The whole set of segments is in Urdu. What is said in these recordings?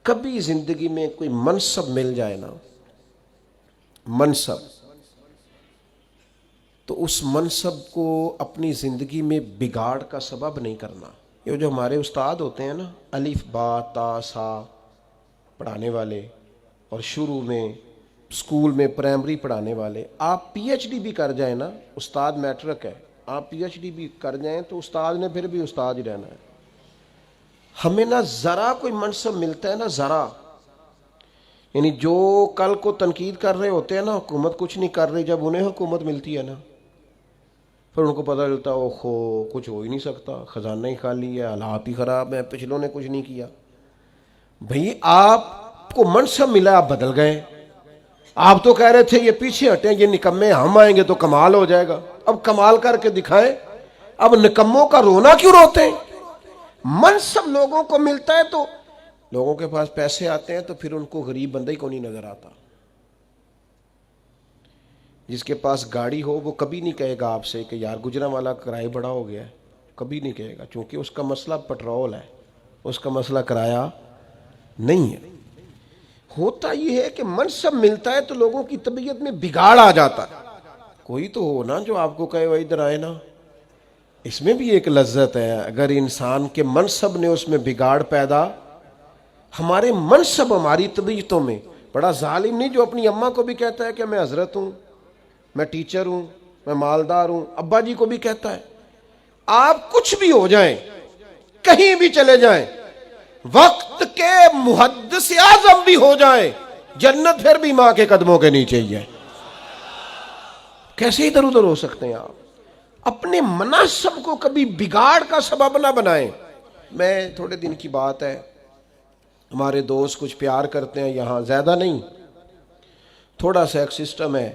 کبھی زندگی میں کوئی منصب مل جائے نا، منصب، تو اس منصب کو اپنی زندگی میں بگاڑ کا سبب نہیں کرنا۔ یہ جو ہمارے استاد ہوتے ہیں نا، الف با تا سا پڑھانے والے، اور شروع میں اسکول میں پرائمری پڑھانے والے، آپ پی ایچ ڈی بھی کر جائیں نا، استاد میٹرک ہے، آپ پی ایچ ڈی بھی کر جائیں تو استاد نے پھر بھی استاد ہی رہنا ہے۔ ہمیں نہ ذرا کوئی منصب ملتا ہے نا ذرا، یعنی جو کل کو تنقید کر رہے ہوتے ہیں نا حکومت کچھ نہیں کر رہی، جب انہیں حکومت ملتی ہے نا پھر ان کو پتہ چلتا ہے اوہو کچھ ہو ہی نہیں سکتا، خزانہ ہی خالی ہے، حالات ہی خراب ہیں، پچھلوں نے کچھ نہیں کیا۔ بھئی آپ کو منصب ملا، آپ بدل گئے۔ آپ تو کہہ رہے تھے یہ پیچھے ہٹیں، یہ نکمے، ہم آئیں گے تو کمال ہو جائے گا، اب کمال کر کے دکھائیں۔ اب نکموں کا رونا کیوں روتے ہیں؟ منصب لوگوں کو ملتا ہے تو لوگوں کے پاس پیسے آتے ہیں تو پھر ان کو غریب بندہ ہی کو نہیں نظر آتا۔ جس کے پاس گاڑی ہو وہ کبھی نہیں کہے گا آپ سے کہ یار گجرانوالہ کرایہ بڑا ہو گیا ہے، کبھی نہیں کہے گا، چونکہ اس کا مسئلہ پٹرول ہے، اس کا مسئلہ کرایہ نہیں ہے۔ ہوتا یہ ہے کہ منصب ملتا ہے تو لوگوں کی طبیعت میں بگاڑ آ جاتا ہے۔ کوئی تو ہو نا جو آپ کو کہے وہ ادھر آئے نا، اس میں بھی ایک لذت ہے۔ اگر انسان کے منصب نے اس میں بگاڑ پیدا، ہمارے منصب ہماری طبیعتوں میں، بڑا ظالم نہیں جو اپنی اماں کو بھی کہتا ہے کہ میں حضرت ہوں، میں ٹیچر ہوں، میں مالدار ہوں، ابا جی کو بھی کہتا ہے۔ آپ کچھ بھی ہو جائیں، کہیں بھی چلے جائیں، وقت کے محدث اعظم بھی ہو جائیں، جنت پھر بھی ماں کے قدموں کے نیچے ہی ہے۔ کیسے ادھر ادھر ہو سکتے ہیں آپ؟ اپنے منصب کو کبھی بگاڑ کا سبب نہ بنائیں۔ میں تھوڑے دن کی بات ہے، ہمارے دوست کچھ پیار کرتے ہیں یہاں، زیادہ نہیں، تھوڑا سا ایک سسٹم ہے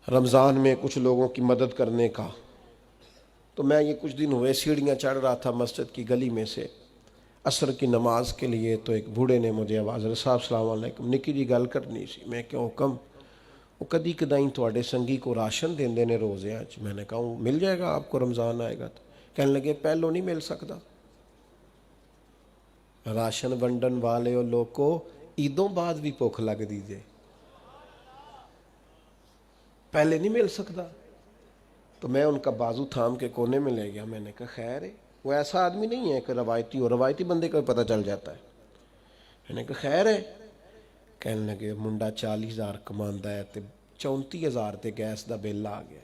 رمضان میں کچھ لوگوں کی مدد کرنے کا۔ تو میں یہ کچھ دن ہوئے سیڑھیاں چڑھ رہا تھا مسجد کی گلی میں سے عصر کی نماز کے لیے، تو ایک بوڑھے نے مجھے آواز، صاحب السلام علیکم، نکی جی گل کرنی سی۔ میں کیا حکم؟ وہ کدی کدائیں تواڈے سنگی کو راشن دیندے نے روزے اچ۔ میں نے کہا مل جائے گا آپ کو، رمضان آئے گا تو۔ کہنے لگے پہلو نہیں مل سکتا، راشن ونڈن والے لوگ کو عیدوں بعد بھی بھوک لگ دیجئے، پہلے نہیں مل سکتا۔ تو میں ان کا بازو تھام کے کونے میں لے گیا، میں نے کہا خیر ہے، وہ ایسا آدمی نہیں ہے کہ روایتی ہو، روایتی بندے کا پتہ چل جاتا ہے۔ میں نے کہا خیر ہے۔ کہنے لگے منڈا 40,000 کماندا ہے تے 34,000 تے گیس دا بل آ گیا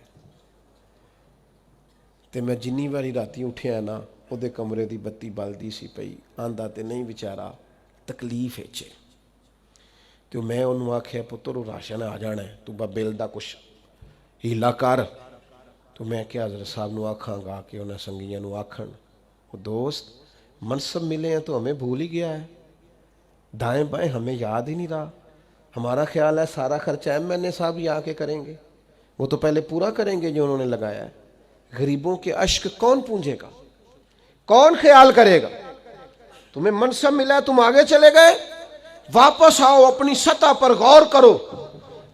تے میں جنی واری راتی اٹھیا نا او دے کمرے دی بتی بلدی سی پئی، آندا تے نہیں بیچارہ تکلیف ہے تو میں انہوں آکھیا پتر راشن آ جانا ہے، تو با بل دا کچھ ہیلا کر۔ تو میں کیا حضرت صاحب نو آکھاں گا کہ انہیں سنگیاں نو آکھن، وہ دوست منصب ملے ہیں تو ہمیں بھول ہی گیا ہے، دائیں بائیں ہمیں یاد ہی نہیں رہا۔ ہمارا خیال ہے سارا خرچہ ایم این اے صاحب ہی آ کے کریں گے، وہ تو پہلے پورا کریں گے جو انہوں نے لگایا ہے۔ غریبوں کے اشک کون پونجے گا، کون خیال کرے گا؟ تمہیں منصب ملا ہے، تم آگے چلے گئے، واپس آؤ، اپنی سطح پر غور کرو۔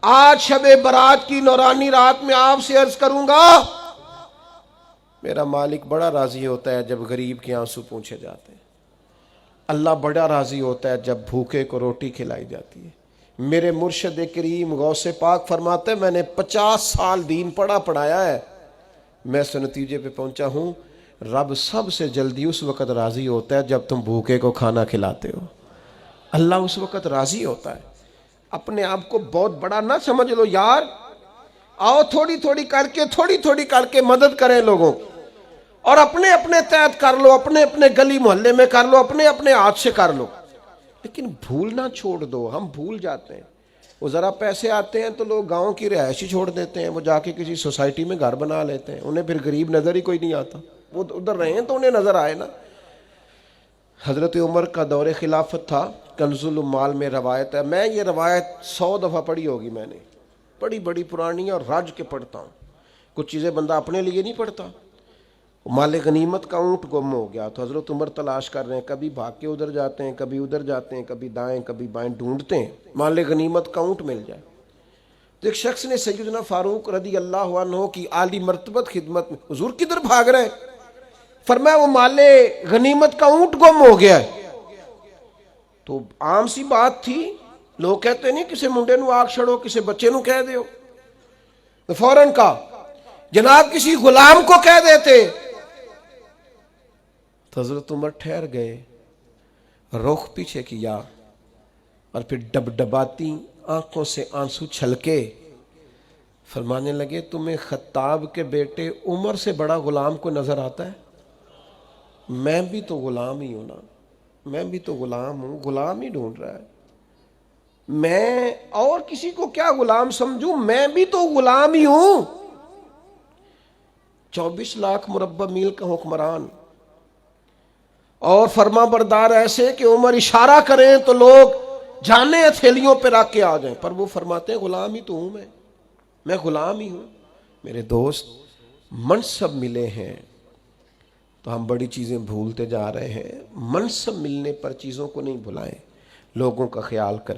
آج شب برات کی نورانی رات میں آپ سے عرض کروں گا، میرا مالک بڑا راضی ہوتا ہے جب غریب کے آنسو پوچھے جاتے ہیں، اللہ بڑا راضی ہوتا ہے جب بھوکے کو روٹی کھلائی جاتی ہے۔ میرے مرشد کریم غوث پاک فرماتے ہیں میں نے 50 سال دین پڑھایا ہے، میں اس نتیجے پہ پہنچا ہوں رب سب سے جلدی اس وقت راضی ہوتا ہے جب تم بھوکے کو کھانا کھلاتے ہو، اللہ اس وقت راضی ہوتا ہے۔ اپنے آپ کو بہت بڑا نہ سمجھ لو یار، آؤ تھوڑی تھوڑی کر کے مدد کریں لوگوں کی، اور اپنے اپنے تحت کر لو، اپنے اپنے گلی محلے میں کر لو، اپنے اپنے ہاتھ سے کر لو، لیکن بھولنا چھوڑ دو۔ ہم بھول جاتے ہیں، وہ ذرا پیسے آتے ہیں تو لوگ گاؤں کی رہائش ہی چھوڑ دیتے ہیں، وہ جا کے کسی سوسائٹی میں گھر بنا لیتے ہیں، انہیں پھر غریب نظر ہی کوئی نہیں آتا، وہ ادھر رہے ہیں تو انہیں نظر آئے نا۔ حضرت عمر کا دور خلافت تھا، کنز العمال میں روایت ہے، میں یہ روایت 100 دفعہ پڑھی ہوگی، میں نے بڑی پرانی اور رج کے پڑھتا ہوں، کچھ چیزیں بندہ اپنے لیے نہیں پڑھتا۔ مال غنیمت کا اونٹ گم ہو گیا تو حضرت عمر تلاش کر رہے ہیں، کبھی بھاگ کے ادھر جاتے ہیں، کبھی ادھر جاتے ہیں، کبھی دائیں کبھی بائیں ڈھونڈتے ہیں مال غنیمت کا اونٹ مل جائے۔ تو ایک شخص نے سیدنا فاروق رضی اللہ عنہ کی عالی مرتبت خدمت میں، حضور کدھر بھاگ رہے ہیں؟ فرمایا وہ مال غنیمت کا اونٹ گم ہو گیا ہے۔ تو عام سی بات تھی. لوگ کہتے نہیں کسی منڈے نو آگ چھڑو, کسی بچے نو کہہ دیو, تو فوراً کا جناب کسی غلام کو کہہ دیتے. تو حضرت عمر ٹھہر گئے, رخ پیچھے کیا, اور پھر ڈبڈباتی آنکھوں سے آنسو چھلکے فرمانے لگے, تمہیں خطاب کے بیٹے عمر سے بڑا غلام کو نظر آتا ہے؟ میں بھی تو غلام ہی ہوں نا, میں بھی تو غلام ہوں, غلام ہی ڈھونڈ رہا ہے. میں اور کسی کو کیا غلام سمجھوں, میں بھی تو غلام ہی ہوں. 24 لاکھ مربع میل کا حکمران اور فرما بردار ایسے کہ عمر اشارہ کریں تو لوگ جانے ہتھیلیوں پہ رکھ کے آ جائیں, پر وہ فرماتے ہیں غلام ہی تو ہوں, میں غلام ہی ہوں. میرے دوست, منصب ملے ہیں تو ہم بڑی چیزیں بھولتے جا رہے ہیں. منصب ملنے پر چیزوں کو نہیں بھلائیں, لوگوں کا خیال کریں.